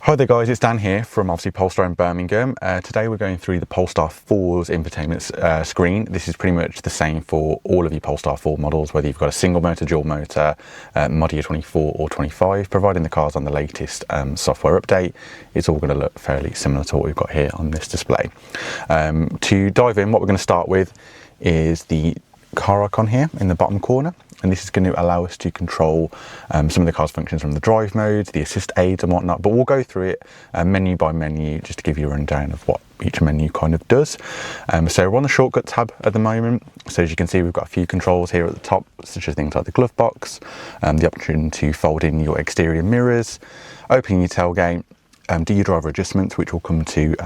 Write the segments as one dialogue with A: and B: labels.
A: Hi there guys, it's Dan here from obviously Polestar in Birmingham. Today we're going through the Polestar 4's infotainment screen. This is pretty much the same for all of your Polestar 4 models, whether you've got a single motor, dual motor, model year 24 or 25, providing the car's on the latest software update. It's all going to look fairly similar to what we've got here on this display. To dive in, what we're going to start with is the car icon here in the bottom corner, and this is going to allow us to control some of the car's functions from the drive modes, the assist aids and whatnot, but we'll go through it menu by menu just to give you a rundown of what each menu kind of does. So we're on the shortcut tab at the moment, so as you can see we've got a few controls here at the top, such as things like the glove box, the option to fold in your exterior mirrors, opening your tailgate, do your driver adjustments, which we'll come to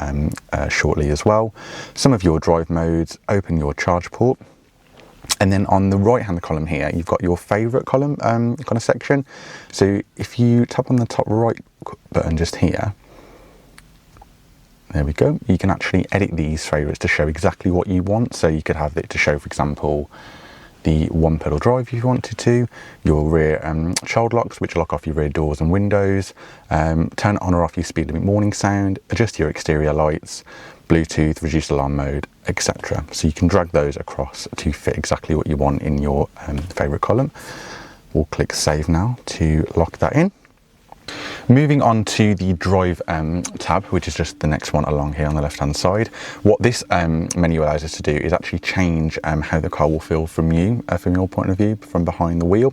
A: shortly as well, some of your drive modes, open your charge port. And then on the right hand column here, you've got your favorite column kind of section. So if you tap on the top right button just here, there we go, you can actually edit these favorites to show exactly what you want. So you could have it to show, for example, the one pedal drive if you wanted to, your rear child locks, which lock off your rear doors and windows, turn on or off your speed limit warning sound, adjust your exterior lights, Bluetooth, reduced alarm mode, etc. So you can drag those across to fit exactly what you want in your favorite column. We'll click save now to lock that in. Moving on to the drive tab, which is just the next one along here on the left hand side. What this menu allows us to do is actually change how the car will feel from you, from your point of view, from behind the wheel.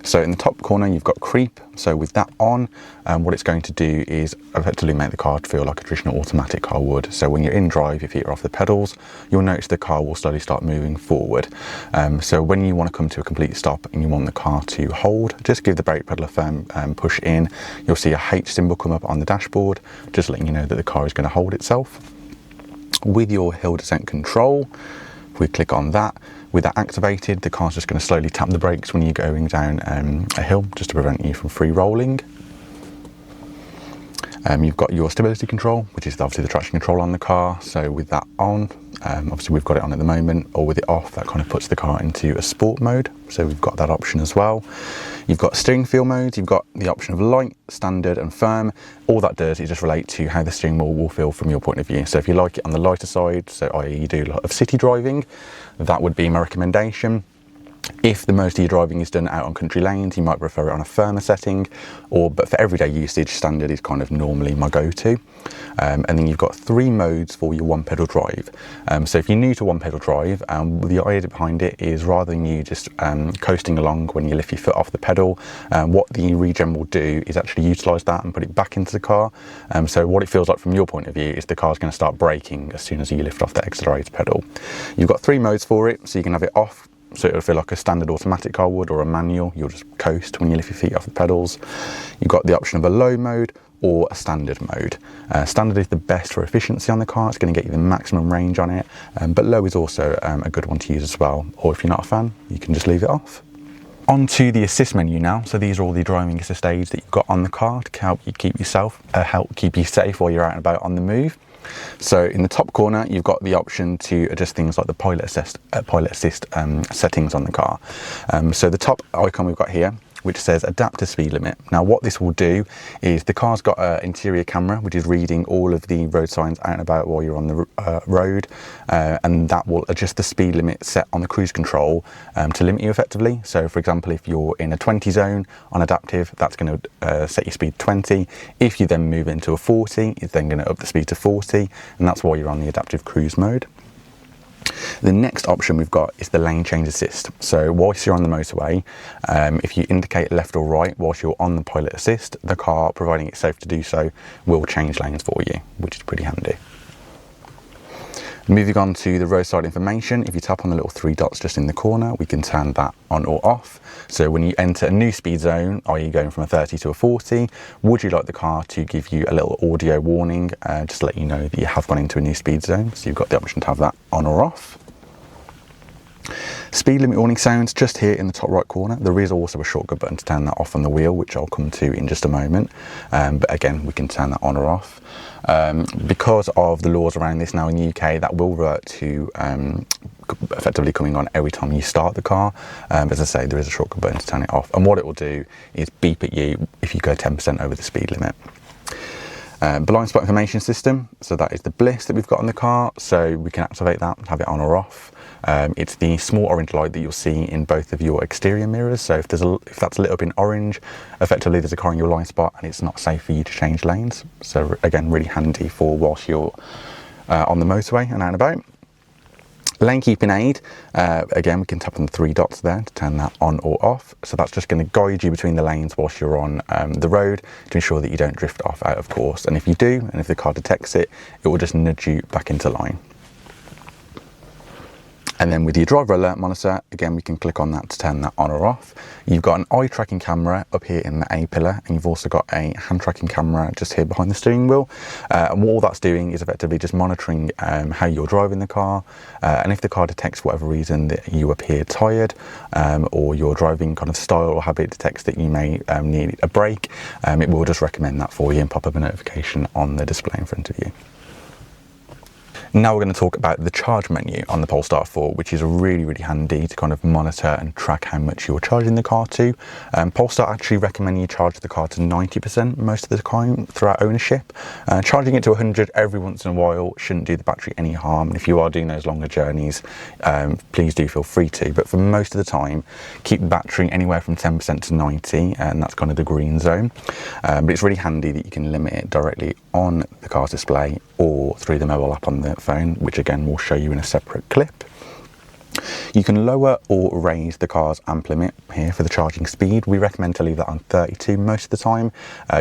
A: So in the top corner you've got creep. So with that on, what it's going to do is effectively make the car feel like a traditional automatic car would. So when you're in drive, your feet are off the pedals, you'll notice the car will slowly start moving forward. So when you want to come to a complete stop and you want the car to hold, just give the brake pedal a firm push in. You'll see a H symbol come up on the dashboard, just letting you know that the car is going to hold itself. With your hill descent control, if we click on that, with that activated, the car's just going to slowly tap the brakes when you're going down a hill, just to prevent you from free rolling. You've got your stability control, which is obviously the traction control on the car. So with that on, obviously we've got it on at the moment, or with it off, that kind of puts the car into a sport mode. So we've got that option as well. You've got steering feel modes, you've got the option of light, standard and firm. All that does is just relate to how the steering wheel will feel from your point of view. So if you like it on the lighter side, so i.e. you do a lot of city driving, that would be my recommendation. If the most of your driving is done out on country lanes, you might prefer it on a firmer setting, but for everyday usage, standard is kind of normally my go-to. And then you've got 3 modes for your one pedal drive. So if you're new to one pedal drive, the idea behind it is rather than you just coasting along when you lift your foot off the pedal, what the regen will do is actually utilise that and put it back into the car. So what it feels like from your point of view is the car's going to start braking as soon as you lift off the accelerator pedal. You've got 3 modes for it, so you can have it off, so it'll feel like a standard automatic car would, or a manual, you'll just coast when you lift your feet off the pedals. You've got the option of a low mode or a standard mode. Standard is the best for efficiency on the car, it's going to get you the maximum range on it, but low is also a good one to use as well, or if you're not a fan, you can just leave it off. On to the assist menu now. So these are all the driving assist aids that you've got on the car to help you keep you safe while you're out and about on the move. So in the top corner, you've got the option to adjust things like the pilot assist settings on the car. So the top icon we've got here, which says adapt to speed limit. Now what this will do is the car's got an interior camera which is reading all of the road signs out and about while you're on the road, and that will adjust the speed limit set on the cruise control to limit you effectively. So for example, if you're in a 20 zone on adaptive, that's going to set your speed 20. If you then move into a 40, it's then going to up the speed to 40, and that's why you're on the adaptive cruise mode. The next option we've got is the lane change assist. So whilst you're on the motorway, if you indicate left or right whilst you're on the pilot assist, the car, providing it's safe to do so, will change lanes for you, which is pretty handy. Moving on to the roadside information, if you tap on the little 3 dots just in the corner, we can turn that on or off. So when you enter a new speed zone, are you going from a 30 to a 40, would you like the car to give you a little audio warning, just to let you know that you have gone into a new speed zone? So you've got the option to have that on or off. Speed limit warning sounds just here in the top right corner. There is also a shortcut button to turn that off on the wheel, which I'll come to in just a moment. But again, we can turn that on or off. Because of the laws around this now in the UK, that will revert to effectively coming on every time you start the car. As I say, there is a shortcut button to turn it off. And what it will do is beep at you if you go 10% over the speed limit. Blind spot information system, so that is the bliss that we've got on the car, so we can activate that, have it on or off. It's the small orange light that you'll see in both of your exterior mirrors, so if that's a little bit orange, effectively there's a car in your blind spot and it's not safe for you to change lanes. So again, really handy for whilst you're on the motorway and out and about. Lane keeping aid, again we can tap on the 3 dots there to turn that on or off, so that's just going to guide you between the lanes whilst you're on the road to ensure that you don't drift off out of course, and if you do, and if the car detects it, it will just nudge you back into line. And then with your driver alert monitor, again we can click on that to turn that on or off. You've got an eye tracking camera up here in the A pillar, and you've also got a hand tracking camera just here behind the steering wheel. And what all that's doing is effectively just monitoring how you're driving the car, and if the car detects for whatever reason that you appear tired, or your driving kind of style or habit detects that you may need a break, it will just recommend that for you and pop up a notification on the display in front of you. Now we're going to talk about the charge menu on the Polestar 4, which is really handy to kind of monitor and track how much you're charging the car to. Polestar actually recommend you charge the car to 90% most of the time throughout ownership. Charging it to 100 every once in a while shouldn't do the battery any harm, and if you are doing those longer journeys, please do feel free to, but for most of the time keep the battery anywhere from 10% to 90, and that's kind of the green zone. But it's really handy that you can limit it directly on the car's display or through the mobile app on the phone, which again we'll show you in a separate clip. You can lower or raise the car's amp limit here for the charging speed. We recommend to leave that on 32 most of the time.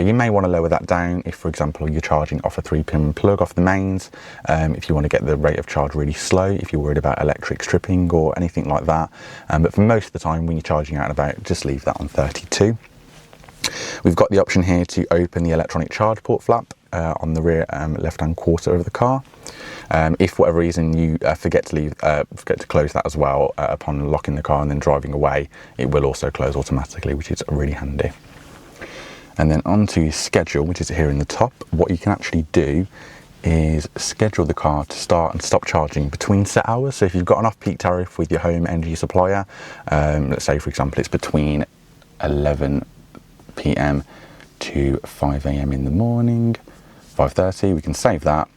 A: You may want to lower that down if, for example, you're charging off a 3-pin plug off the mains, if you want to get the rate of charge really slow, if you're worried about electric stripping or anything like that. But for most of the time when you're charging out and about, just leave that on 32. We've got the option here to open the electronic charge port flap on the rear left-hand quarter of the car. If for whatever reason you forget to close that as well upon locking the car and then driving away, it will also close automatically, which is really handy. And then onto your schedule, which is here in the top. What you can actually do is schedule the car to start and stop charging between set hours. So if you've got an off-peak tariff with your home energy supplier, let's say for example it's between 11 p.m. to 5 a.m. in the morning, 5:30, we can save that,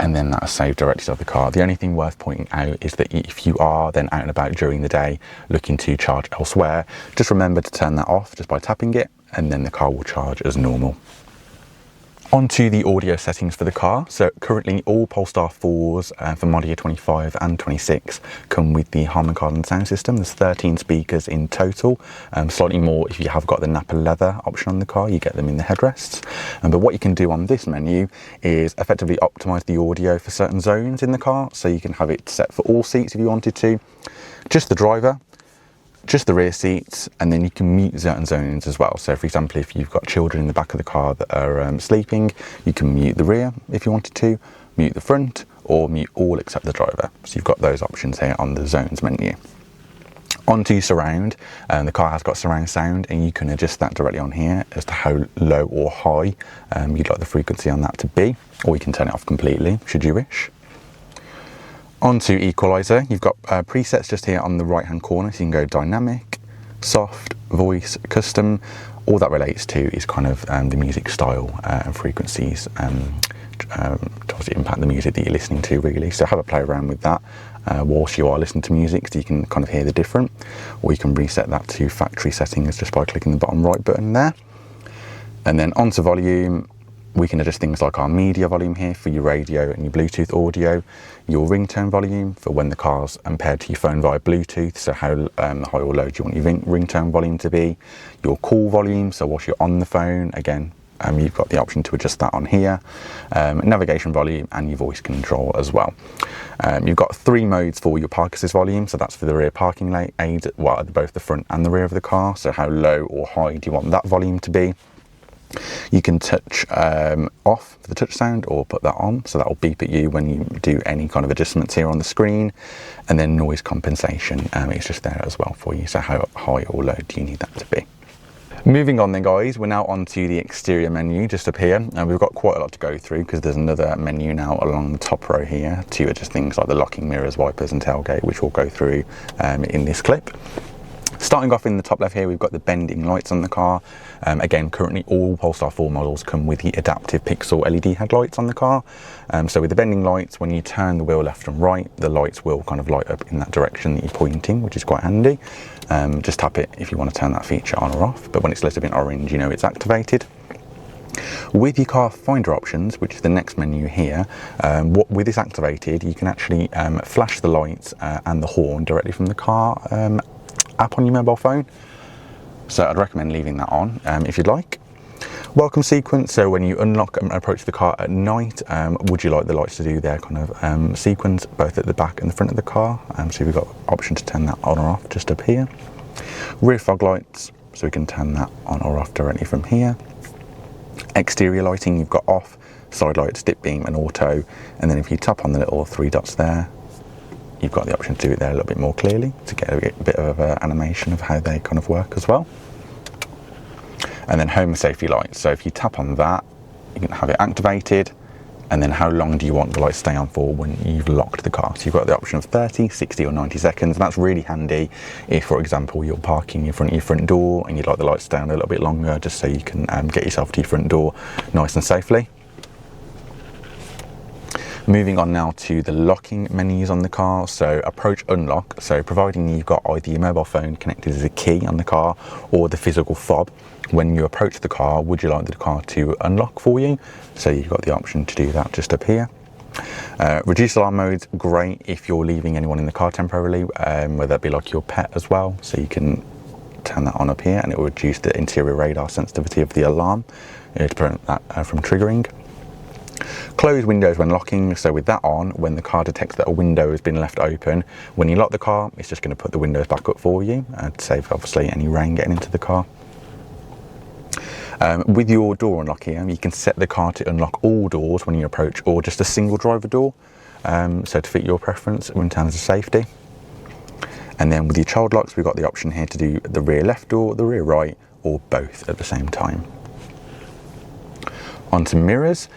A: and then that's saved directly to the car. The only thing worth pointing out is that if you are then out and about during the day looking to charge elsewhere, just remember to turn that off just by tapping it, and then the car will charge as normal. Onto the audio settings for the car. So currently all Polestar 4s for model year 25 and 26 come with the Harman Kardon sound system. There's 13 speakers in total, slightly more if you have got the Napa leather option on the car, you get them in the headrests. But what you can do on this menu is effectively optimize the audio for certain zones in the car, so you can have it set for all seats if you wanted to, just the driver, just the rear seats, and then you can mute certain zones as well. So for example, if you've got children in the back of the car that are sleeping, you can mute the rear if you wanted to, mute the front, or mute all except the driver. So you've got those options here on the zones menu. Onto surround, the car has got surround sound, and you can adjust that directly on here as to how low or high you'd like the frequency on that to be, or you can turn it off completely should you wish. Onto equalizer, you've got presets just here on the right hand corner, so you can go dynamic, soft, voice, custom. All that relates to is kind of the music style and frequencies to obviously impact the music that you're listening to really. So have a play around with that whilst you are listening to music, so you can kind of hear the different, or you can reset that to factory settings just by clicking the bottom right button there. And then onto volume, we can adjust things like our media volume here for your radio and your Bluetooth audio, your ringtone volume for when the car's paired to your phone via Bluetooth, so how high or low do you want your ringtone volume to be, your call volume, so whilst you're on the phone, again, you've got the option to adjust that on here, navigation volume, and your voice control as well. You've got 3 modes for your park assist volume, so that's for the rear parking aid, well, at both the front and the rear of the car, so how low or high do you want that volume to be. You can touch off the touch sound or put that on, so that will beep at you when you do any kind of adjustments here on the screen. And then noise compensation, it's just there as well for you, so how high or low do you need that to be. Moving on then guys, we're now on to the exterior menu just up here, and we've got quite a lot to go through because there's another menu now along the top row here to adjust things like the locking mirrors, wipers and tailgate, which we'll go through in this clip. Starting off in the top left here, we've got the bending lights on the car. Again, currently all Polestar 4 models come with the adaptive pixel LED headlights on the car. So with the bending lights, when you turn the wheel left and right, the lights will kind of light up in that direction that you're pointing, which is quite handy. Just tap it if you want to turn that feature on or off, but when it's lit up in orange, you know it's activated. With your car finder options, which is the next menu here, with this activated, you can actually flash the lights and the horn directly from the car app on your mobile phone. So I'd recommend leaving that on if you'd like. Welcome sequence, so when you unlock and approach the car at night, would you like the lights to do their kind of sequence both at the back and the front of the car? So we've got option to turn that on or off just up here. Rear fog lights, so we can turn that on or off directly from here. Exterior lighting, you've got off, side lights, dip beam and auto, and then if you tap on the little 3 dots there, you've got the option to do it there a little bit more clearly to get a bit of animation of how they kind of work as well. And then home safety lights, so if you tap on that, you can have it activated, and then how long do you want the lights to stay on for when you've locked the car. So you've got the option of 30, 60 or 90 seconds, and that's really handy if, for example, you're parking in front of your front door and you'd like the lights to stay on a little bit longer, just so you can get yourself to your front door nice and safely. Moving on now to the locking menus on the car, so approach unlock, so providing you've got either your mobile phone connected as a key on the car or the physical fob, when you approach the car, would you like the car to unlock for you? So you've got the option to do that just up here. Reduce alarm mode's great if you're leaving anyone in the car temporarily, whether that be like your pet as well, so you can turn that on up here and it will reduce the interior radar sensitivity of the alarm to prevent that from triggering. Close windows when locking, so with that on, when the car detects that a window has been left open, when you lock the car, it's just going to put the windows back up for you to save obviously any rain getting into the car. With your door unlock here, you can set the car to unlock all doors when you approach or just a single driver door, so to fit your preference in terms of safety. And then with your child locks, we've got the option here to do the rear left door, the rear right, or both at the same time. Onto mirrors,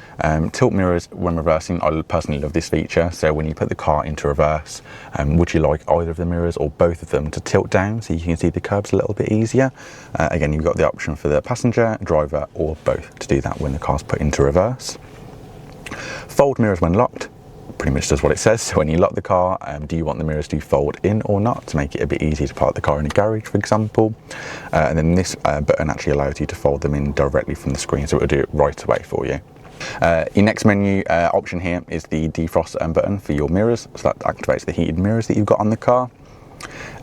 A: tilt mirrors when reversing. I personally love this feature, so when you put the car into reverse, would you like either of the mirrors or both of them to tilt down so you can see the curbs a little bit easier? Again, you've got the option for the passenger, driver, or both to do that when the car's put into reverse. Fold mirrors when locked, pretty much does what it says. So when you lock the car, do you want the mirrors to fold in or not to make it a bit easier to park the car in a garage, for example? And then this button actually allows you to fold them in directly from the screen, so it'll do it right away for you. Your next menu option here is the defrost button for your mirrors, so that activates the heated mirrors that you've got on the car.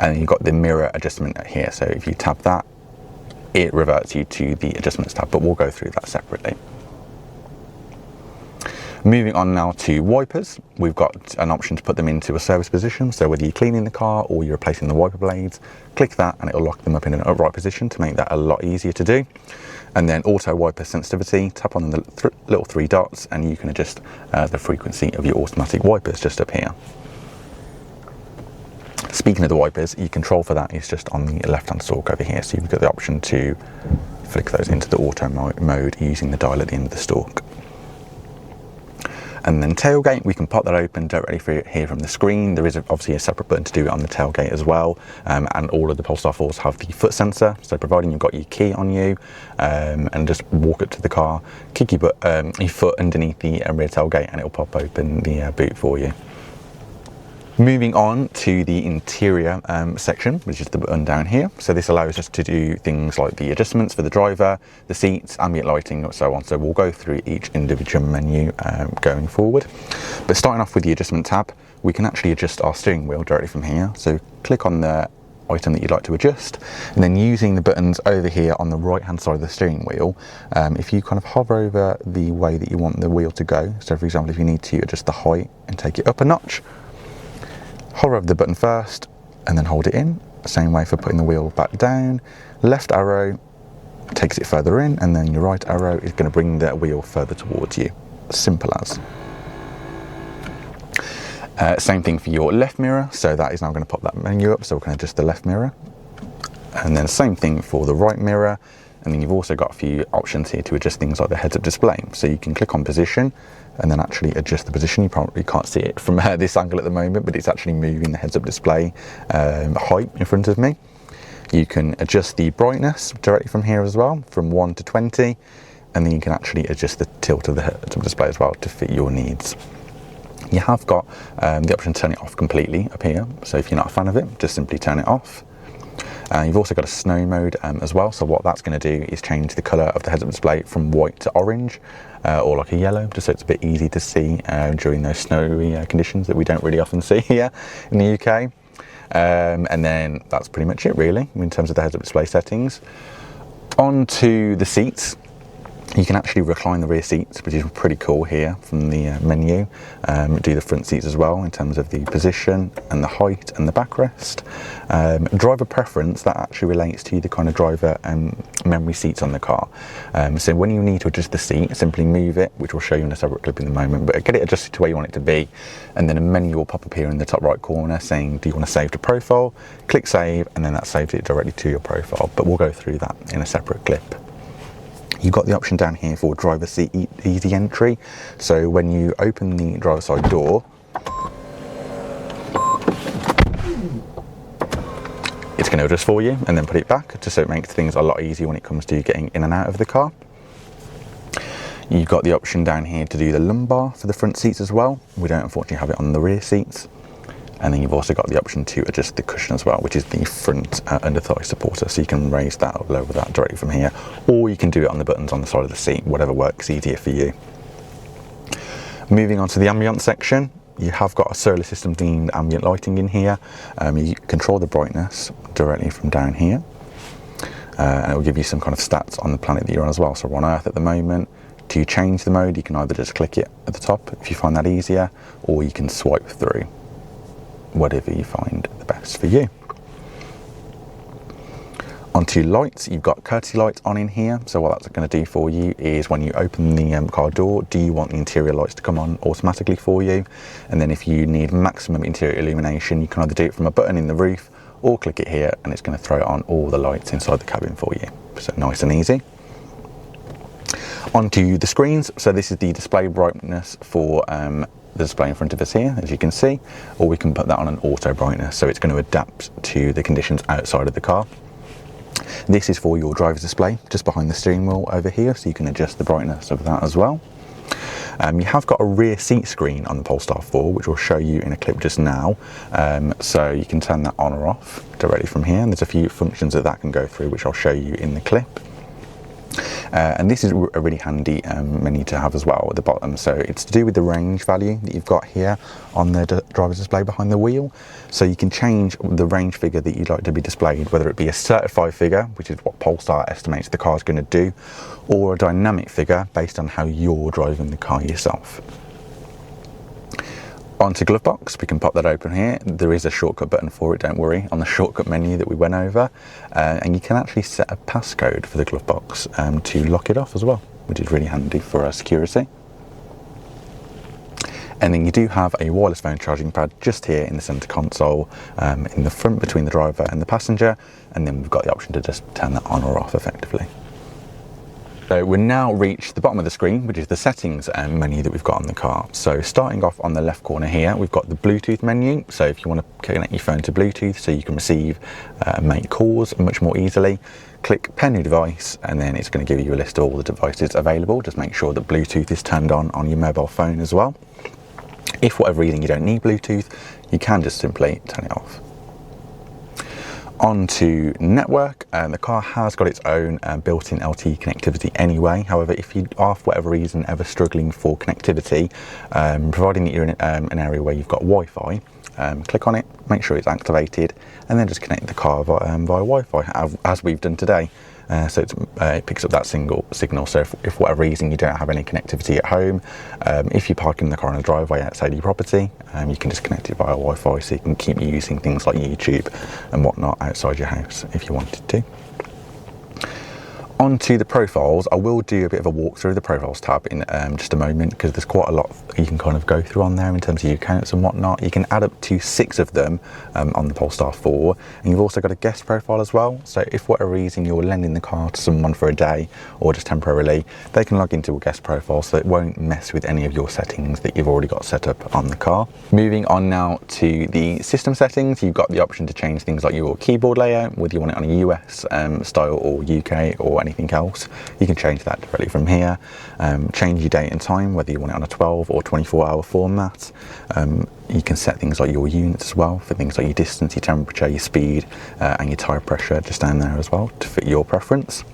A: And then you've got the mirror adjustment here, so if you tap that, it reverts you to the adjustments tab, but we'll go through that separately. Moving on now to wipers, we've got an option to put them into a service position, so whether you're cleaning the car or you're replacing the wiper blades, click that and it'll lock them up in an upright position to make that a lot easier to do. And then auto wiper sensitivity, tap on the little 3 dots and you can adjust the frequency of your automatic wipers just up here. Speaking of the wipers, your control for that is just on the left hand stalk over here, so you've got the option to flick those into the auto mode using the dial at the end of the stalk. And then tailgate, we can pop that open directly here from the screen. There is obviously a separate button to do it on the tailgate as well. And all of the Polestar 4s have the foot sensor. So providing you've got your key on you and just walk up to the car, kick your foot underneath the rear tailgate and it'll pop open the boot for you. Moving on to the interior section, which is the button down here. So this allows us to do things like the adjustments for the driver, the seats, ambient lighting, and so on. So we'll go through each individual menu going forward. But starting off with the adjustment tab, we can actually adjust our steering wheel directly from here. So click on the item that you'd like to adjust, and then using the buttons over here on the right hand side of the steering wheel, if you kind of hover over the way that you want the wheel to go, so for example if you need to adjust the height and take it up a notch, hover over the button first and then hold it in. Same way for putting the wheel back down. Left arrow takes it further in, and then your right arrow is going to bring the wheel further towards you. Simple as. Same thing for your left mirror, so that is now going to pop that menu up, so we're going to adjust the left mirror. And then same thing for the right mirror, and then you've also got a few options here to adjust things like the heads-up display. So you can click on position and then actually adjust the position. You probably can't see it from this angle at the moment, but it's actually moving the heads-up display height in front of me. You can adjust the brightness directly from here as well, from 1 to 20, and then you can actually adjust the tilt of the head-up display as well to fit your needs. You have got the option to turn it off completely up here, so if you're not a fan of it, just simply turn it off. You've also got a snow mode as well, so what that's going to do is change the colour of the heads-up display from white to orange, or like a yellow, just so it's a bit easy to see during those snowy conditions that we don't really often see here in the UK. And then that's pretty much it really in terms of the heads-up display settings. On to the seats. You can actually recline the rear seats, which is pretty cool here from the menu. Do the front seats as well in terms of the position and the height and the backrest. Driver preference, that actually relates to the kind of driver memory seats on the car. So when you need to adjust the seat, simply move it, which we'll show you in a separate clip in a moment, but get it adjusted to where you want it to be. And then a menu will pop up here in the top right corner saying, do you want to save to profile? Click save, and then that saves it directly to your profile. But we'll go through that in a separate clip. You've got the option down here for driver seat easy entry. So when you open the driver's side door, it's going to adjust for you and then put it back, just so it makes things a lot easier when it comes to getting in and out of the car. You've got the option down here to do the lumbar for the front seats as well. We don't unfortunately have it on the rear seats. And then you've also got the option to adjust the cushion as well, which is the front under thigh supporter. So you can raise that or lower that directly from here, or you can do it on the buttons on the side of the seat, whatever works easier for you. Moving on to the ambience section, you have got a solar system themed ambient lighting in here. You control the brightness directly from down here. And it will give you some kind of stats on the planet that you're on as well. So we're on Earth at the moment. To change the mode, you can either just click it at the top if you find that easier, or you can swipe through, whatever you find the best for you. Onto lights, you've got courtesy lights on in here. So what that's going to do for you is when you open the car door, do you want the interior lights to come on automatically for you? And then if you need maximum interior illumination, you can either do it from a button in the roof or click it here, and it's going to throw it on all the lights inside the cabin for you. So nice and easy. Onto the screens. So this is the display brightness for the display in front of us here, as you can see, or we can put that on an auto brightness, so it's going to adapt to the conditions outside of the car. This is for your driver's display just behind the steering wheel over here, so you can adjust the brightness of that as well. You have got a rear seat screen on the Polestar 4, which we'll show you in a clip just now. So you can turn that on or off directly from here, and there's a few functions that can go through, which I'll show you in the clip. And this is a really handy menu to have as well at the bottom. So it's to do with the range value that you've got here on the driver's display behind the wheel. So you can change the range figure that you'd like to be displayed, whether it be a certified figure, which is what Polestar estimates the car is going to do, or a dynamic figure based on how you're driving the car yourself. Onto glove box, we can pop that open here. There is a shortcut button for it, don't worry, on the shortcut menu that we went over, and you can actually set a passcode for the glove box to lock it off as well, which is really handy for our security. And then you do have a wireless phone charging pad just here in the center console, in the front between the driver and the passenger, and then we've got the option to just turn that on or off effectively. So we've now reached the bottom of the screen, which is the settings menu that we've got on the car. So starting off on the left corner here, we've got the Bluetooth menu. So if you want to connect your phone to Bluetooth so you can receive and make calls much more easily, click pair new device, and then it's going to give you a list of all the devices available. Just make sure that Bluetooth is turned on your mobile phone as well. If for whatever reason you don't need Bluetooth, you can just simply turn it off. On to network, the car has got its own built-in LTE connectivity anyway. However, if you are for whatever reason ever struggling for connectivity, providing that you're in an area where you've got Wi-Fi, click on it, make sure it's activated, and then just connect the car via Wi-Fi, as we've done today. So it picks up that signal. So if for whatever reason you don't have any connectivity at home, if you're parking the car in a driveway outside your property, you can just connect it via Wi-Fi, so you can keep using things like YouTube and whatnot outside your house if you wanted to. Onto the profiles, I will do a bit of a walk through the profiles tab in just a moment, because there's quite a lot you can kind of go through on there in terms of your accounts and whatnot. You can add up to 6 of them on the Polestar 4, and you've also got a guest profile as well. So if for whatever reason you're lending the car to someone for a day or just temporarily, they can log into a guest profile, so it won't mess with any of your settings that you've already got set up on the car. Moving on now to the system settings, you've got the option to change things like your keyboard layout, whether you want it on a US style or UK or anything else. You can change that directly from here. Change your date and time, whether you want it on a 12 or 24-hour format. You can set things like your units as well, for things like your distance, your temperature, your speed, and your tyre pressure just down there as well to fit your preference.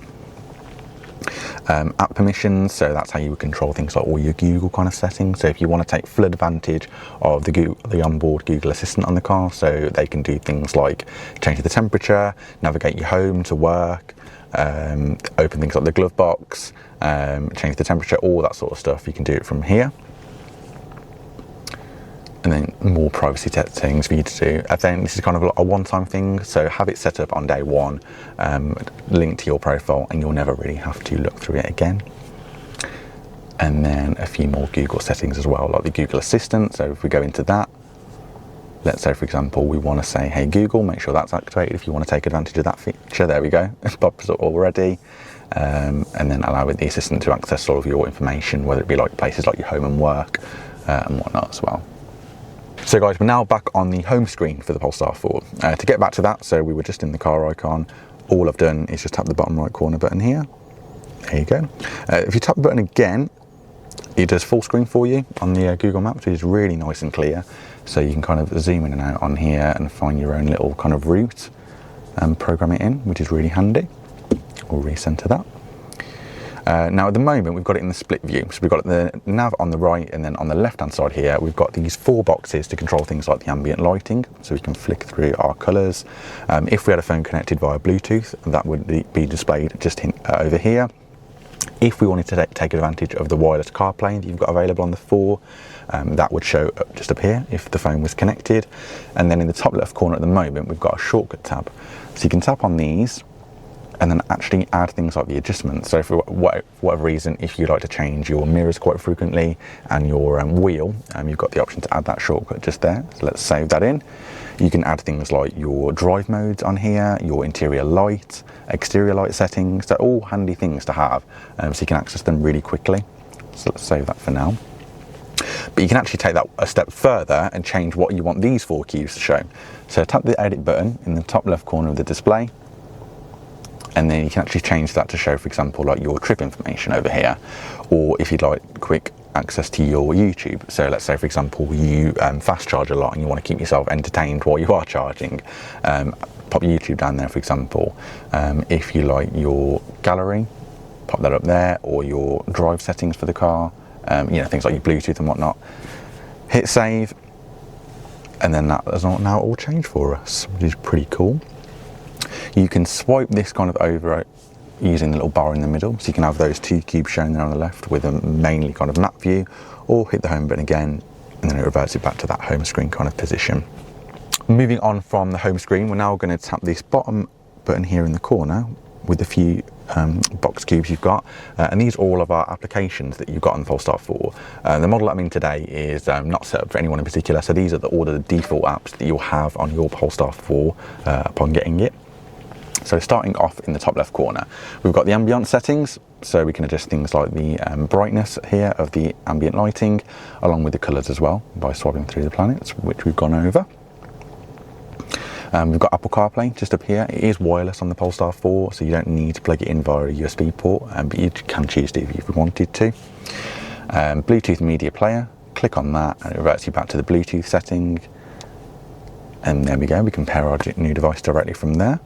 A: App permissions, so that's how you would control things like all your Google kind of settings. So if you want to take full advantage of the onboard Google Assistant on the car, so they can do things like change the temperature, navigate you home to work, open things like the glove box, change the temperature, all that sort of stuff, you can do it from here. And then more privacy settings for you to do. I think this is kind of a one-time thing, so have it set up on day one, linked to your profile, and you'll never really have to look through it again. And then a few more Google settings as well, like the Google Assistant. So if we go into that, let's say for example we want to say hey Google, make sure that's activated if you want to take advantage of that feature. There we go, it pops up already. And then allow the assistant to access all of your information, whether it be like places like your home and work and whatnot as well. So guys, we're now back on the home screen for the Polestar 4. To get back to that, so we were just in the car icon. All I've done is just tap the bottom right corner button here. There you go. If you tap the button again, it does full screen for you on the Google Maps, which is really nice and clear. So you can kind of zoom in and out on here and find your own little kind of route and program it in, which is really handy. We'll recenter that. Now at the moment we've got it in the split view, so we've got the nav on the right, and then on the left hand side here we've got these 4 boxes to control things like the ambient lighting, so we can flick through our colours. If we had a phone connected via Bluetooth, that would be displayed just over here. If we wanted to take advantage of the wireless CarPlay that you've got available on the 4, that would show up just up here if the phone was connected. And then in the top left corner at the moment we've got a shortcut tab, so you can tap on these and then actually add things like the adjustments. So for whatever reason, if you like to change your mirrors quite frequently and your wheel, you've got the option to add that shortcut just there. So let's save that in. You can add things like your drive modes on here, your interior light, exterior light settings. They're all handy things to have, so you can access them really quickly. So let's save that for now. But you can actually take that a step further and change what you want these 4 cubes to show. So tap the edit button in the top left corner of the display, and then you can actually change that to show, for example, like your trip information over here, or if you'd like quick access to your YouTube. So let's say for example you fast charge a lot and you want to keep yourself entertained while you are charging, pop YouTube down there for example. If you like your gallery, pop that up there, or your drive settings for the car, you know, things like your Bluetooth and whatnot. Hit save, and then that has now all changed for us, which is pretty cool. You can swipe this kind of over using the little bar in the middle, so you can have those 2 cubes shown there on the left with a mainly kind of map view, or hit the home button again and then it reverts it back to that home screen kind of position. Moving on from the home screen, we're now going to tap this bottom button here in the corner with a few box cubes you've got, and these are all of our applications that you've got on the Polestar 4. The model I'm in today is not set up for anyone in particular, so these are all the default apps that you'll have on your Polestar 4 upon getting it. So starting off in the top left corner, we've got the ambient settings, so we can adjust things like the brightness here of the ambient lighting, along with the colours as well, by swiping through the planets, which we've gone over. We've got Apple CarPlay just up here. It is wireless on the Polestar 4, so you don't need to plug it in via a USB port, but you can choose to if you wanted to. Bluetooth media player, click on that and it reverts you back to the Bluetooth setting. And there we go, we can pair our new device directly from there.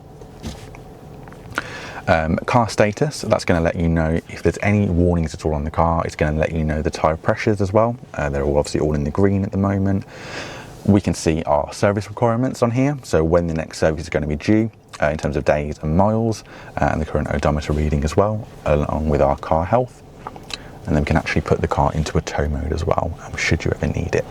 A: Car status, that's going to let you know if there's any warnings at all on the car. It's going to let you know the tyre pressures as well. They're all obviously all in the green at the moment. We can see our service requirements on here, so when the next service is going to be due in terms of days and miles, and the current odometer reading as well, along with our car health. And then we can actually put the car into a tow mode as well, should you ever need it.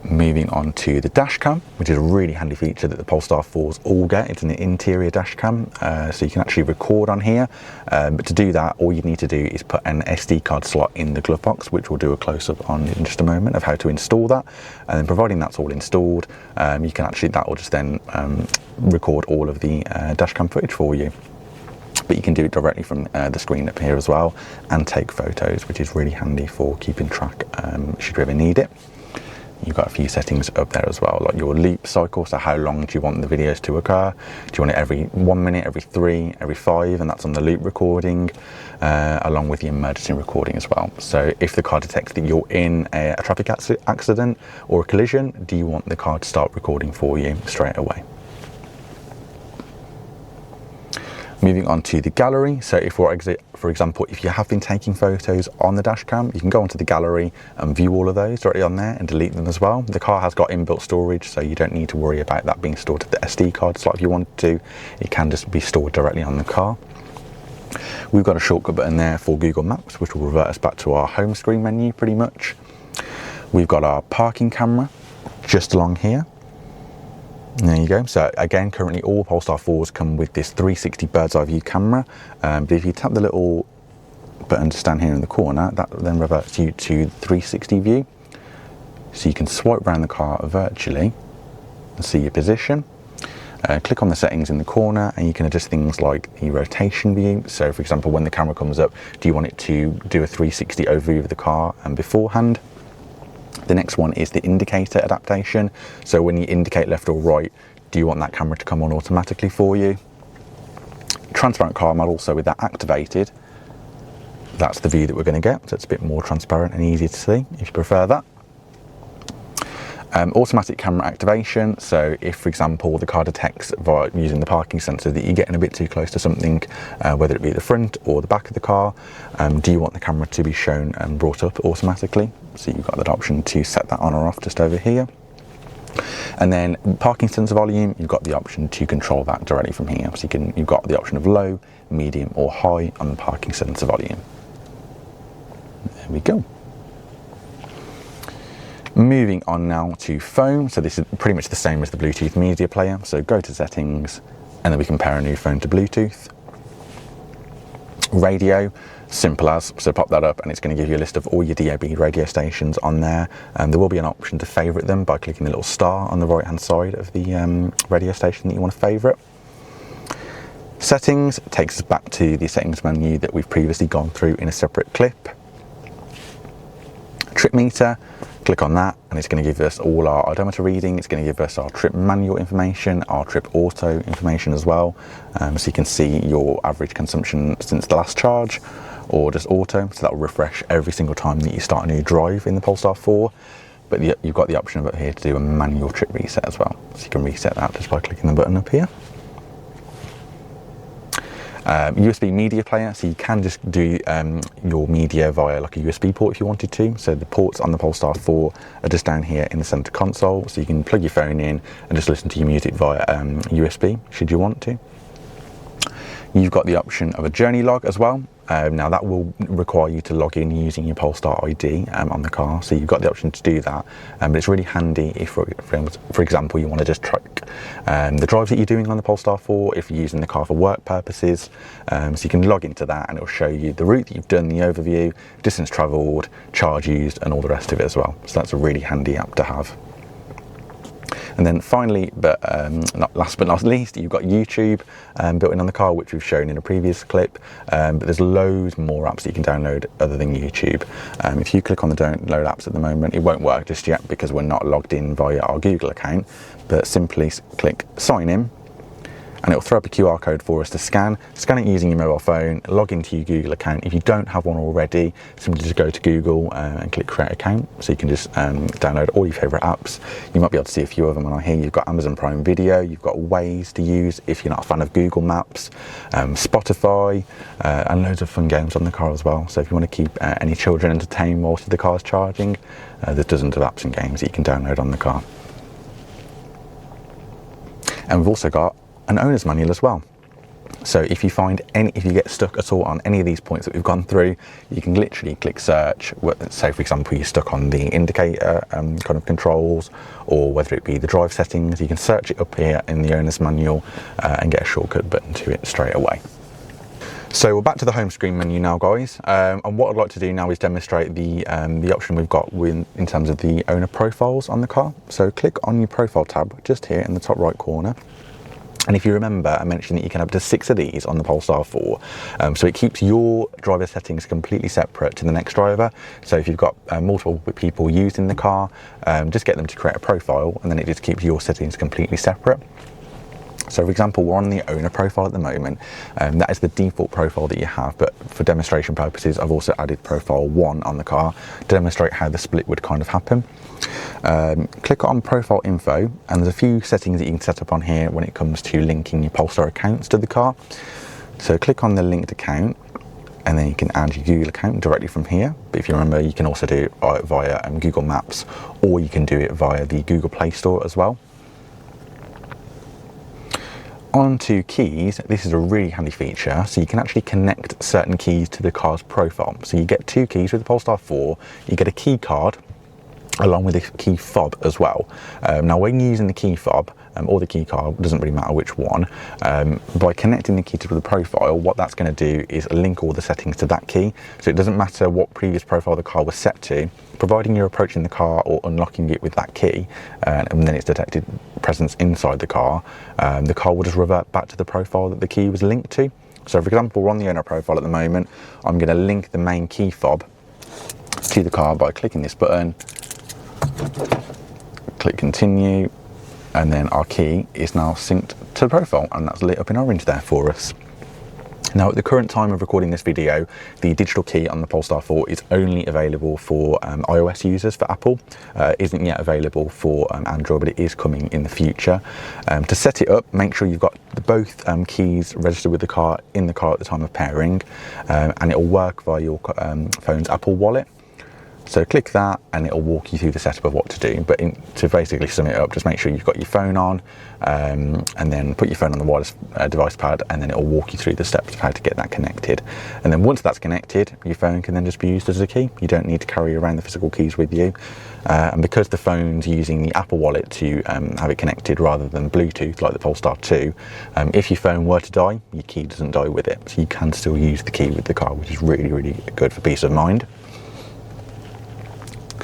A: Moving on to the dash cam, which is a really handy feature that the Polestar 4s all get. It's an interior dash cam, so you can actually record on here. But to do that, all you need to do is put an SD card slot in the glove box, which we'll do a close-up on in just a moment of how to install that. And then providing that's all installed, you can actually, that will just then record all of the dash cam footage for you. But you can do it directly from the screen up here as well, and take photos, which is really handy for keeping track should you ever need it. You've got a few settings up there as well, like your loop cycle, so how long do you want the videos to occur? Do you want it every 1 minute, every 3, every 5, and that's on the loop recording, along with the emergency recording as well. So if the car detects that you're in a traffic accident or a collision, do you want the car to start recording for you straight away? Moving on to the gallery, so if for example, if you have been taking photos on the dash cam, you can go onto the gallery and view all of those directly on there and delete them as well. The car has got inbuilt storage, so you don't need to worry about that being stored to the SD card slot. If you want to, it can just be stored directly on the car. We've got a shortcut button there for Google Maps, which will revert us back to our home screen menu pretty much. We've got our parking camera just along here. There you go. So again, currently all Polestar 4s come with this 360 bird's eye view camera, but if you tap the little button just down here in the corner, that then reverts you to 360 view, so you can swipe around the car virtually and see your position. Click on the settings in the corner and you can adjust things like the rotation view. So for example, when the camera comes up, do you want it to do a 360 overview of the car and beforehand? The next one is the indicator adaptation. So when you indicate left or right, do you want that camera to come on automatically for you? Transparent car model, so with that activated, that's the view that we're going to get. So it's a bit more transparent and easier to see if you prefer that. Automatic camera activation, so if for example the car detects via using the parking sensor that you're getting a bit too close to something, whether it be the front or the back of the car, do you want the camera to be shown and brought up automatically? So you've got that option to set that on or off just over here. And then parking sensor volume, you've got the option to control that directly from here. So you've got the option of low, medium or high on the parking sensor volume. There we go. Moving on now to phone, so this is pretty much the same as the Bluetooth media player. So go to settings and then we can pair a new phone to Bluetooth. Radio, simple as, so pop that up and it's going to give you a list of all your DAB radio stations on there. There will be an option to favourite them by clicking the little star on the right hand side of the radio station that you want to favourite. Settings takes us back to the settings menu that we've previously gone through in a separate clip. Trip meter, click on that and it's going to give us all our odometer reading. It's going to give us our trip manual information, our trip auto information as well, so you can see your average consumption since the last charge, or just auto, so that will refresh every single time that you start a new drive in the Polestar 4. But you've got the option up here to do a manual trip reset as well, so you can reset that just by clicking the button up here. USB media player, so you can just do your media via like a USB port if you wanted to. So the ports on the Polestar 4 are just down here in the center console, so you can plug your phone in and just listen to your music via USB should you want to. You've got the option of a journey log as well. Now that will require you to log in using your Polestar ID on the car, so you've got the option to do that, but it's really handy if for example you want to just track the drives that you're doing on the Polestar 4 if you're using the car for work purposes. So you can log into that and it'll show you the route that you've done, the overview, distance travelled, charge used and all the rest of it as well. So that's a really handy app to have. And then finally, but last but not least, you've got YouTube built in on the car, which we've shown in a previous clip, but there's loads more apps that you can download other than YouTube. If you click on the download apps at the moment, it won't work just yet because we're not logged in via our Google account, but simply click sign in and it'll throw up a QR code for us to scan it using your mobile phone, log into your Google account. If you don't have one already, simply just go to Google and click create account, so you can just download all your favourite apps. You might be able to see a few of them on here. You've got Amazon Prime Video, you've got Waze to use if you're not a fan of Google Maps, Spotify, and loads of fun games on the car as well. So if you want to keep any children entertained whilst the car's charging, there's dozens of apps and games that you can download on the car. And we've also got an owner's manual as well. So if you get stuck at all on any of these points that we've gone through, you can literally click search. So for example, you're stuck on the indicator kind of controls, or whether it be the drive settings, you can search it up here in the owner's manual and get a shortcut button to it straight away. So we're back to the home screen menu now, guys, and what I'd like to do now is demonstrate the option we've got in terms of the owner profiles on the car. So click on your profile tab just here in the top right corner. And if you remember, I mentioned that you can have up to 6 of these on the Polestar 4. So it keeps your driver settings completely separate to the next driver. So if you've got multiple people using the car, just get them to create a profile, and then it just keeps your settings completely separate. So for example, we're on the owner profile at the moment. That is the default profile that you have, but for demonstration purposes, I've also added profile 1 on the car to demonstrate how the split would kind of happen. Click on profile info, and there's a few settings that you can set up on here when it comes to linking your Polestar accounts to the car. So click on the linked account, and then you can add your Google account directly from here. But if you remember, you can also do it via Google Maps, or you can do it via the Google Play Store as well. On to keys, this is a really handy feature, so you can actually connect certain keys to the car's profile. So you get 2 keys with the Polestar 4, you get a key card along with a key fob as well. Now when you're using the key fob or the key card, doesn't really matter which one, by connecting the key to the profile, what that's going to do is link all the settings to that key. So it doesn't matter what previous profile the car was set to, providing you're approaching the car or unlocking it with that key, and then it's detected presence inside the car will just revert back to the profile that the key was linked to. So for example, we're on the owner profile at the moment. I'm going to link the main key fob to the car by clicking this button, click continue, and then our key is now synced to the profile, and that's lit up in orange there for us. Now at the current time of recording this video, the digital key on the Polestar 4 is only available for iOS users. For Apple, isn't yet available for Android, but it is coming in the future. To set it up, make sure you've got both keys registered with the car in the car at the time of pairing, and it will work via your phone's Apple Wallet. So click that and it'll walk you through the setup of what to do. But to basically sum it up, just make sure you've got your phone on, and then put your phone on the wireless device pad, and then it'll walk you through the steps of how to get that connected. And then once that's connected, your phone can then just be used as a key. You don't need to carry around the physical keys with you. And because the phone's using the Apple Wallet to have it connected rather than Bluetooth like the Polestar 2, if your phone were to die, your key doesn't die with it. So you can still use the key with the car, which is really, really good for peace of mind.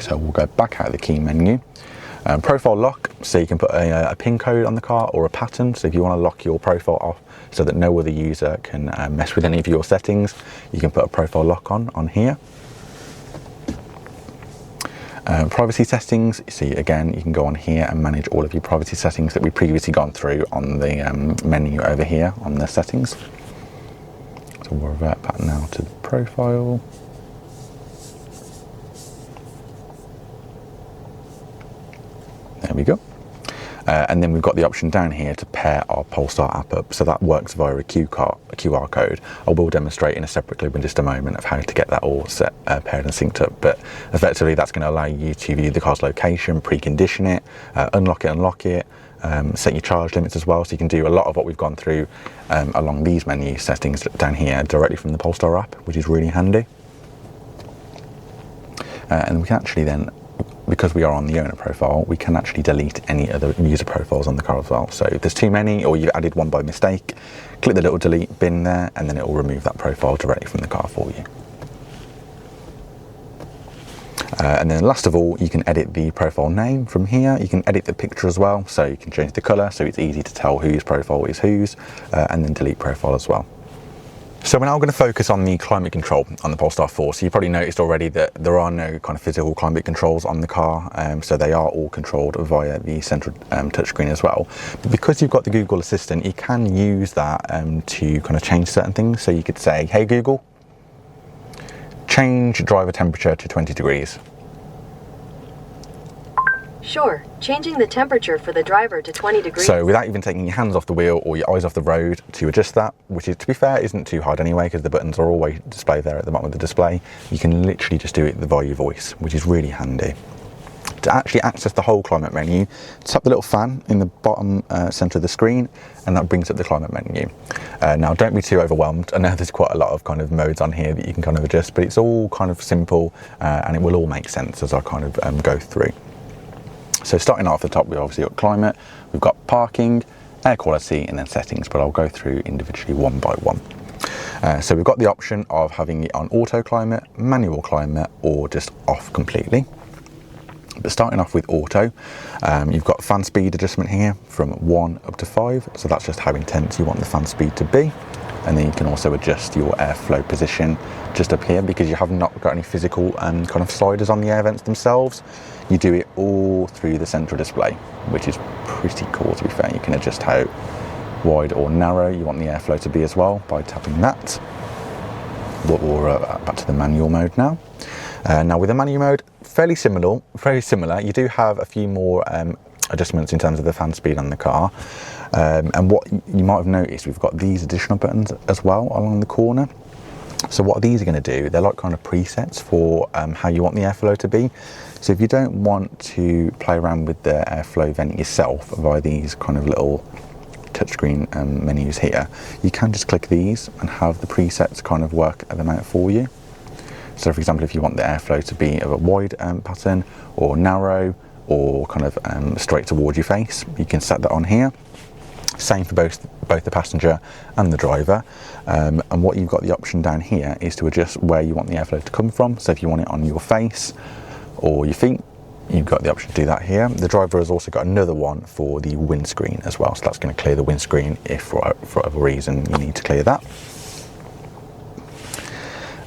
A: So we'll go back out of the key menu. Profile lock, so you can put a PIN code on the car or a pattern. So if you want to lock your profile off so that no other user can mess with any of your settings, you can put a profile lock on here. Privacy settings, see again, you can go on here and manage all of your privacy settings that we've previously gone through on the menu over here on the settings. So we'll revert back now to the profile. There we go. And then we've got the option down here to pair our Polestar app up. So that works via a QR code. I will demonstrate in a separate clip in just a moment of how to get that all set, paired and synced up. But effectively that's going to allow you to view the car's location, precondition it, unlock it, set your charge limits as well. So you can do a lot of what we've gone through along these menu settings down here directly from the Polestar app, which is really handy. And we can actually then, because we are on the owner profile, we can actually delete any other user profiles on the car as well. So if there's too many or you've added one by mistake, click the little delete bin there, and then it will remove that profile directly from the car for you. And then last of all, you can edit the profile name from here. You can edit the picture as well, so you can change the color so it's easy to tell whose profile is whose, and then delete profile as well. So we're now going to focus on the climate control on the Polestar 4. So you've probably noticed already that there are no kind of physical climate controls on the car. So they are all controlled via the central touchscreen as well. But because you've got the Google Assistant, you can use that to kind of change certain things. So you could say, hey Google, change driver temperature to 20 degrees.
B: Sure, changing the temperature for the driver to 20 degrees.
A: So without even taking your hands off the wheel or your eyes off the road to adjust that, which is, to be fair, isn't too hard anyway, because the buttons are always displayed there at the bottom of the display. You can literally just do it via your voice, which is really handy. To actually access the whole climate menu, tap the little fan in the bottom center of the screen, and that brings up the climate menu. Now don't be too overwhelmed. I know there's quite a lot of kind of modes on here that you can kind of adjust, but it's all kind of simple and it will all make sense as I kind of go through. So starting off the top, we've obviously got climate, we've got parking, air quality, and then settings, but I'll go through individually one by one. So we've got the option of having it on auto climate, manual climate, or just off completely. But starting off with auto, you've got fan speed adjustment here from 1 up to 5. So that's just how intense you want the fan speed to be. And then you can also adjust your airflow position just up here, because you have not got any physical kind of sliders on the air vents themselves. You do it all through the central display, which is pretty cool, to be fair. You can adjust how wide or narrow you want the airflow to be as well by tapping that. Or back to the manual mode now. Now with the manual mode, very similar. You do have a few more adjustments in terms of the fan speed on the car. And what you might have noticed, we've got these additional buttons as well along the corner. So what these are going to do, they're like kind of presets for how you want the airflow to be. So if you don't want to play around with the airflow vent yourself via these kind of little touchscreen menus here, you can just click these and have the presets kind of work them out for you. So for example, if you want the airflow to be of a wide pattern or narrow or kind of straight towards your face, you can set that on here. Same for both the passenger and the driver. And what you've got the option down here is to adjust where you want the airflow to come from. So if you want it on your face or your feet, you've got the option to do that here. The driver has also got another one for the windscreen as well. So that's going to clear the windscreen if for whatever reason you need to clear that.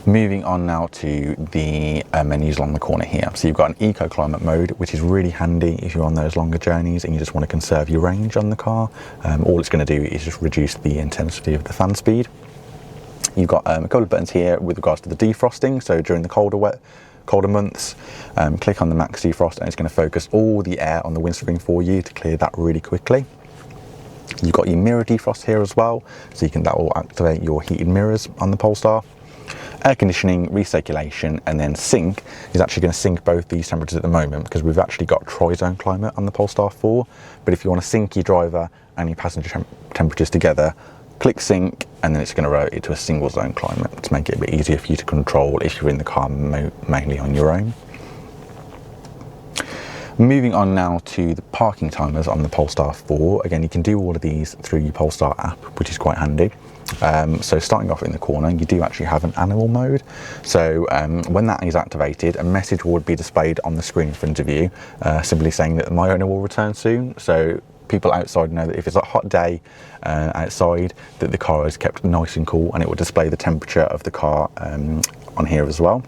A: Moving on now to the menus along the corner here. So you've got an eco climate mode, which is really handy if you're on those longer journeys and you just want to conserve your range on the car. All it's going to do is just reduce the intensity of the fan speed. You've got a couple of buttons here with regards to the defrosting. So during the colder months, click on the max defrost and it's going to focus all the air on the windscreen for you to clear that really quickly. You've got your mirror defrost here as well, so that will activate your heated mirrors on the Polestar. Air conditioning, recirculation, and then sync is actually going to sync both these temperatures at the moment, because we've actually got tri-zone climate on the Polestar 4. But if you want to sync your driver and your passenger temperatures together, click sync, and then it's going to rotate it to a single zone climate to make it a bit easier for you to control if you're in the car mainly on your own. Moving on now to the parking timers on the Polestar 4. Again, you can do all of these through your Polestar app, which is quite handy. So starting off in the corner, you do actually have an animal mode. So when that is activated, a message will be displayed on the screen in front of you, simply saying that my owner will return soon. So people outside know that if it's a hot day outside, that the car is kept nice and cool, and it will display the temperature of the car on here as well.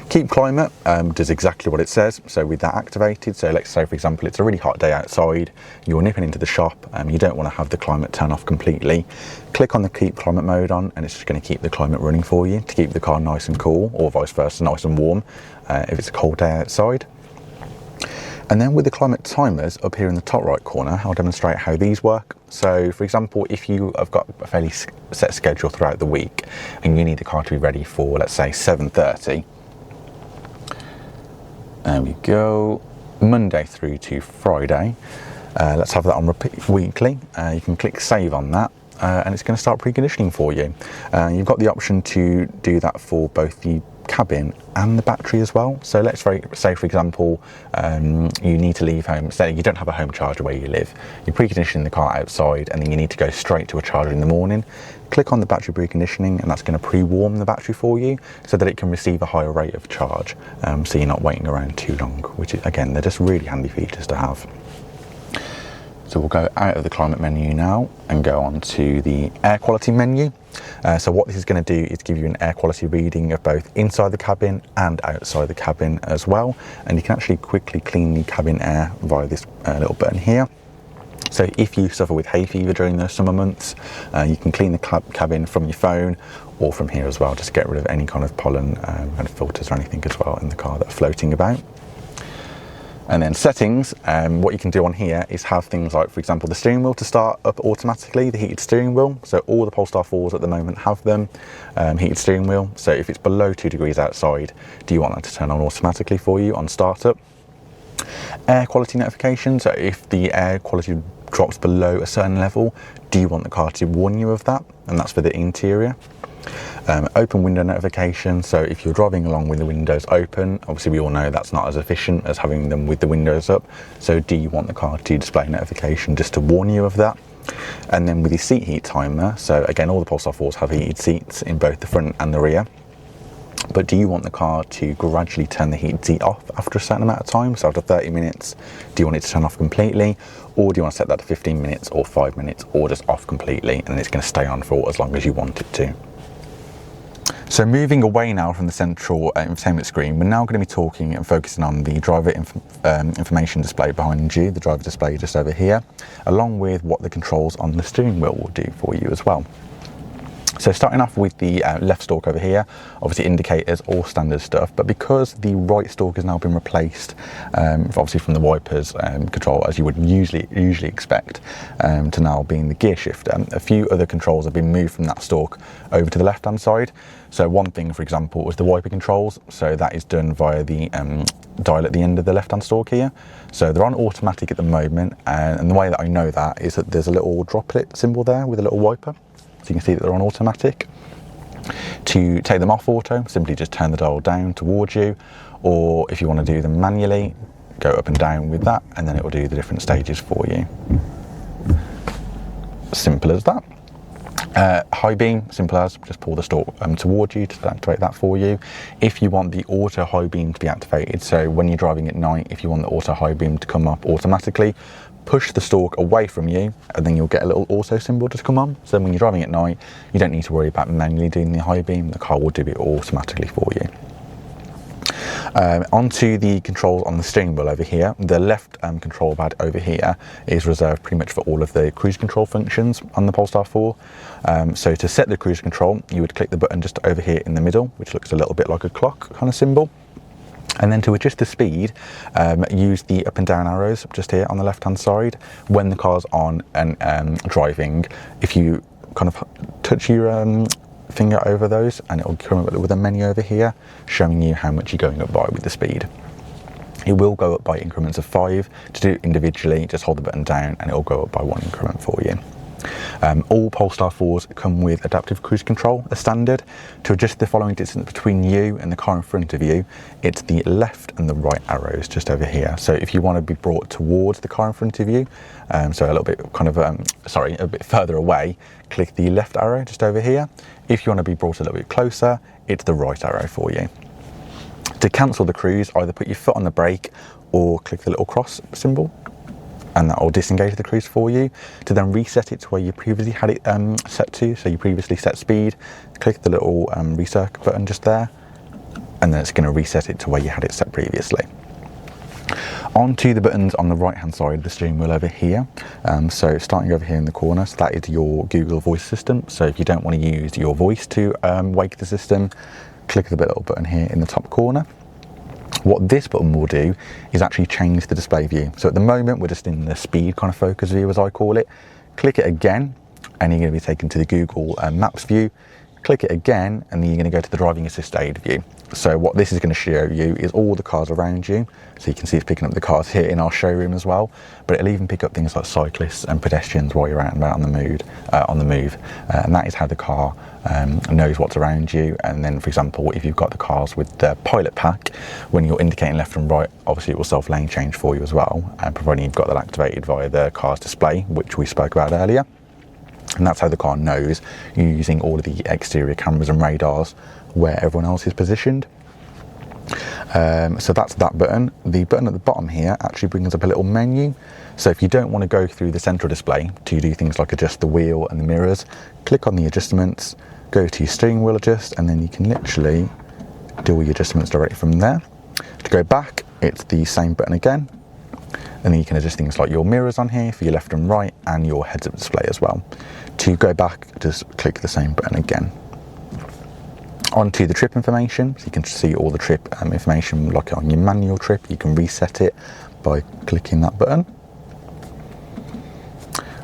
A: Keep climate does exactly what it says. So with that activated, so let's say for example it's a really hot day outside, you're nipping into the shop, you don't want to have the climate turn off completely, click on the keep climate mode on, and it's just going to keep the climate running for you to keep the car nice and cool, or vice versa, nice and warm if it's a cold day outside. And then with the climate timers up here in the top right corner, I'll demonstrate how these work. So for example, if you have got a fairly set schedule throughout the week and you need the car to be ready for, let's say 7:30, there we go, Monday through to Friday. Let's have that on repeat weekly. You can click save on that and it's going to start preconditioning for you. You've got the option to do that for both the cabin and the battery as well. So let's say for example you need to leave home, say you don't have a home charger where you live, you're preconditioning the car outside and then you need to go straight to a charger in the morning. Click on the battery preconditioning and that's going to pre-warm the battery for you so that it can receive a higher rate of charge, so you're not waiting around too long, which is, again, they're just really handy features to have. So we'll go out of the climate menu now and go on to the air quality menu. So what this is going to do is give you an air quality reading of both inside the cabin and outside the cabin as well. And you can actually quickly clean the cabin air via this little button here. So if you suffer with hay fever during the summer months, you can clean the cabin from your phone or from here as well, just to get rid of any kind of pollen kind of filters or anything as well in the car that are floating about. And then settings, what you can do on here is have things like, for example, the steering wheel to start up automatically, the heated steering wheel. So all the Polestar 4s at the moment have them, heated steering wheel. So if it's below 2 degrees outside, do you want that to turn on automatically for you on startup? Air quality notification, so if the air quality drops below a certain level, do you want the car to warn you of that? And that's for the interior. Open window notification, so if you're driving along with the windows open, obviously we all know that's not as efficient as having them with the windows up, so do you want the car to display notification just to warn you of that? And then with your seat heat timer, so again, all the Polestar 4s have heated seats in both the front and the rear, but do you want the car to gradually turn the heated seat off after a certain amount of time? So after 30 minutes, do you want it to turn off completely, or do you want to set that to 15 minutes or 5 minutes, or just off completely, and it's going to stay on for as long as you want it to? So moving away now from the central infotainment screen, we're now going to be talking and focusing on the driver information display behind you, the driver display just over here, along with what the controls on the steering wheel will do for you as well. So starting off with the left stalk over here, obviously indicators, all standard stuff, but because the right stalk has now been replaced, obviously from the wipers control, as you would usually expect, to now being the gear shifter, a few other controls have been moved from that stalk over to the left hand side. So one thing, for example, was the wiper controls, so that is done via the dial at the end of the left hand stalk here. So they're on automatic at the moment, and the way that I know that is that there's a little droplet symbol there with a little wiper. So you can see that they're on automatic. To take them off auto, simply just turn the dial down towards you, or if you want to do them manually, go up and down with that, and then it will do the different stages for you. Simple as that. High beam, simple as, just pull the stalk towards you to activate that for you. If you want the auto high beam to be activated, so when you're driving at night, if you want the auto high beam to come up automatically, push the stalk away from you, and then you'll get a little auto symbol to come on. So when you're driving at night, you don't need to worry about manually doing the high beam, the car will do it automatically for you. Onto the controls on the steering wheel over here. The left control pad over here is reserved pretty much for all of the cruise control functions on the Polestar 4. So to set the cruise control, you would click the button just over here in the middle, which looks a little bit like a clock kind of symbol. And then to adjust the speed, use the up and down arrows just here on the left hand side. When the car's on and driving, if you kind of touch your finger over those, and it will come up with a menu over here showing you how much you're going up by with the speed. It will go up by increments of 5. To do it individually, just hold the button down and it will go up by 1 increment for you. All Polestar 4s come with adaptive cruise control as standard. To adjust the following distance between you and the car in front of you, it's the left and the right arrows just over here. So if you want to be brought towards the car in front of you, so a little bit kind of, a bit further away, click the left arrow just over here. If you want to be brought a little bit closer, it's the right arrow for you. To cancel the cruise, either put your foot on the brake or click the little cross symbol, and that will disengage the cruise for you. To then reset it to where you previously had it set to, so you previously set speed, click the little reset button just there, and then it's going to reset it to where you had it set previously. Onto the buttons on the right hand side of the steering wheel over here. So starting over here in the corner, so that is your Google voice system. So if you don't want to use your voice to wake the system, click the little button here in the top corner. What this button will do is actually change the display view. So at the moment we're just in the speed kind of focus view, as I call it. Click it again and you're going to be taken to the Google Maps view. Click it again and then you're going to go to the driving assist aid view. So what this is going to show you is all the cars around you. So you can see it's picking up the cars here in our showroom as well, but it'll even pick up things like cyclists and pedestrians while you're out and about on the move. And that is how the car knows what's around you. And then, for example, if you've got the cars with the pilot pack, when you're indicating left and right, obviously it will self lane change for you as well, providing you've got that activated via the car's display, which we spoke about earlier. And that's how the car knows you're using all of the exterior cameras and radars where everyone else is positioned. So that's that button. The button at the bottom here actually brings up a little menu. So if you don't want to go through the central display to do things like adjust the wheel and the mirrors, click on the adjustments, go to your steering wheel adjust, and then you can literally do all your adjustments directly from there. To go back, it's the same button again. And then you can adjust things like your mirrors on here for your left and right, and your heads-up display as well. To go back, just click the same button again. Onto the trip information, so you can see all the trip information, like on your manual trip. You can reset it by clicking that button.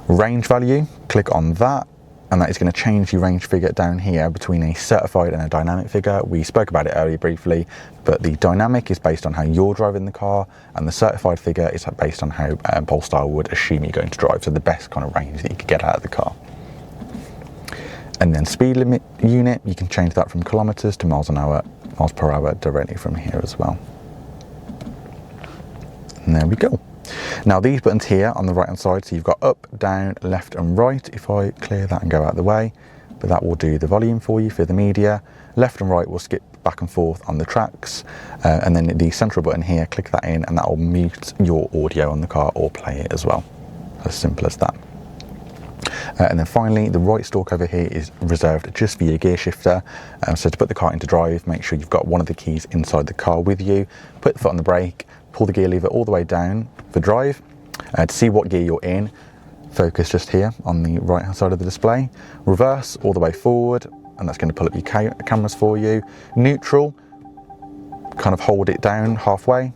A: Range value, click on that, and that is going to change your range figure down here between a certified and a dynamic figure. We spoke about it earlier briefly, but the dynamic is based on how you're driving the car, and the certified figure is based on how Polestar would assume you're going to drive, so the best kind of range that you could get out of the car. And then speed limit unit, you can change that from kilometers to miles per hour directly from here as well. And there we go. Now these buttons here on the right hand side, so you've got up, down, left and right. If I clear that and go out of the way, but that will do the volume for you for the media. Left and right will skip back and forth on the tracks, and then the central button here, click that in and that will mute your audio on the car or play it as well. As simple as that. And then finally, the right stalk over here is reserved just for your gear shifter. So to put the car into drive, make sure you've got one of the keys inside the car with you. Put the foot on the brake, pull the gear lever all the way down for drive. To see what gear you're in, focus just here on the right hand side of the display. Reverse all the way forward, and that's going to pull up your cameras for you. Neutral, kind of hold it down halfway.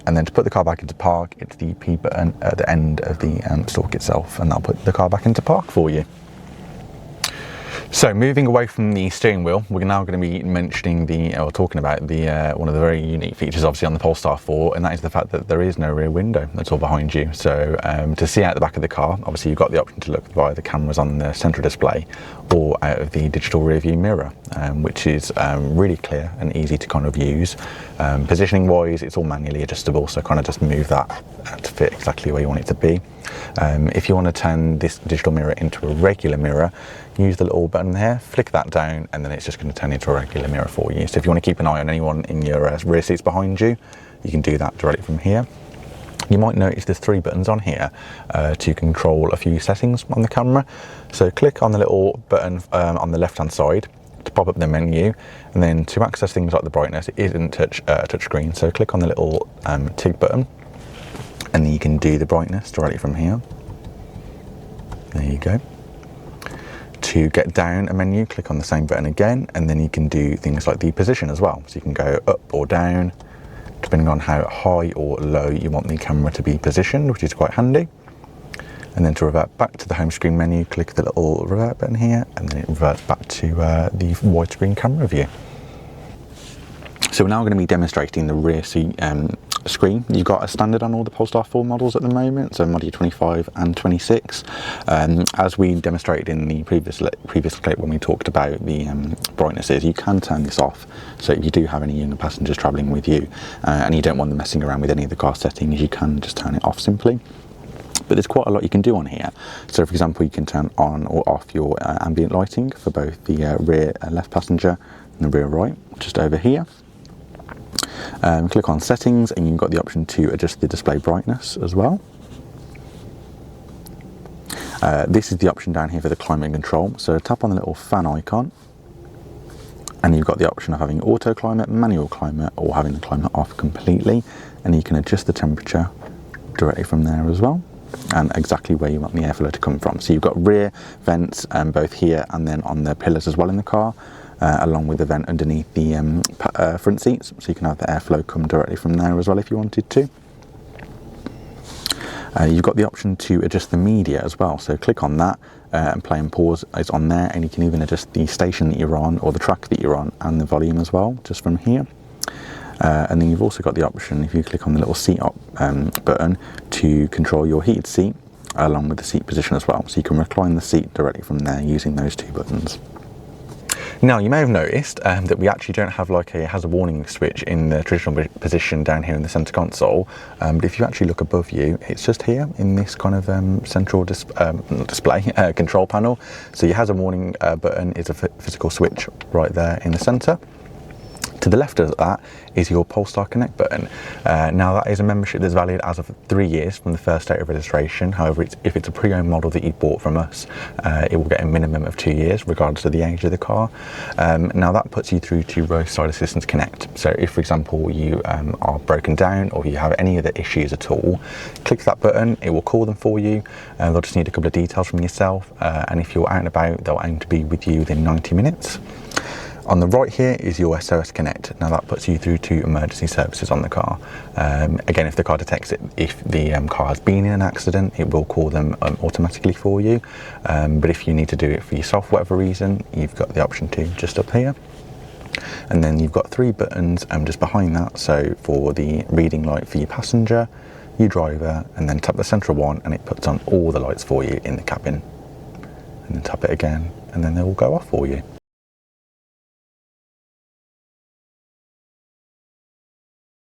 A: And then to put the car back into park, it's the P button at the end of the stalk itself, and that'll put the car back into park for you. So moving away from the steering wheel, we're now going to be mentioning or talking about the one of the very unique features obviously on the Polestar 4, and that is the fact that there is no rear window that's all behind you. So to see out the back of the car, obviously you've got the option to look via the cameras on the central display or out of the digital rear view mirror, which is really clear and easy to kind of use. Positioning wise, it's all manually adjustable, so kind of just move that to fit exactly where you want it to be. If you want to turn this digital mirror into a regular mirror, use the little button there, flick that down, and then it's just going to turn into a regular mirror for you. So if you want to keep an eye on anyone in your rear seats behind you, you can do that directly from here. You might notice there's 3 buttons on here to control a few settings on the camera. So click on the little button on the left hand side to pop up the menu, and then to access things like the brightness, it isn't touch screen, so click on the little tick button, and then you can do the brightness directly from here. There you go. To get down a menu, click on the same button again, and then you can do things like the position as well. So you can go up or down, depending on how high or low you want the camera to be positioned, which is quite handy. And then to revert back to the home screen menu, click the little revert button here, and then it reverts back to the widescreen camera view. So we're now going to be demonstrating the rear seat screen. You've got a standard on all the Polestar 4 models at the moment, so model 25 and 26. As we demonstrated in the previous clip when we talked about the brightnesses, you can turn this off. So if you do have any younger passengers travelling with you and you don't want them messing around with any of the car settings, you can just turn it off simply. But there's quite a lot you can do on here. So for example, you can turn on or off your ambient lighting for both the rear left passenger and the rear right, just over here. Click on settings, and you've got the option to adjust the display brightness as well. This is the option down here for the climate control. So tap on the little fan icon, and you've got the option of having auto climate, manual climate, or having the climate off completely, and you can adjust the temperature directly from there as well, and exactly where you want the airflow to come from. So you've got rear vents both here and then on the pillars as well in the car, along with the vent underneath the front seats, so you can have the airflow come directly from there as well if you wanted to. You've got the option to adjust the media as well, so click on that and play and pause is on there, and you can even adjust the station that you're on or the track that you're on and the volume as well, just from here. And then you've also got the option, if you click on the little seat up button, to control your heated seat along with the seat position as well, so you can recline the seat directly from there using those 2 buttons. Now you may have noticed that we actually don't have like a hazard warning switch in the traditional position down here in the centre console, but if you actually look above you, it's just here in this kind of central control panel. So your hazard warning button is a physical switch right there in the centre. To the left of that is your Polestar Connect button. Now that is a membership that's valid as of 3 years from the first date of registration. However, if it's a pre-owned model that you bought from us, it will get a minimum of 2 years regardless of the age of the car. Now that puts you through to Roadside Assistance Connect. So if, for example, you are broken down or you have any other issues at all, click that button, it will call them for you. They'll just need a couple of details from yourself, and if you're out and about, they'll aim to be with you within 90 minutes. On the right here is your SOS Connect. Now that puts you through to emergency services on the car. Again, if the car detects it, if the car has been in an accident, it will call them automatically for you. But if you need to do it for yourself, for whatever reason, you've got the option to just up here. And then you've got 3 buttons just behind that. So for the reading light for your passenger, your driver, and then tap the central one and it puts on all the lights for you in the cabin. And then tap it again and then they will go off for you.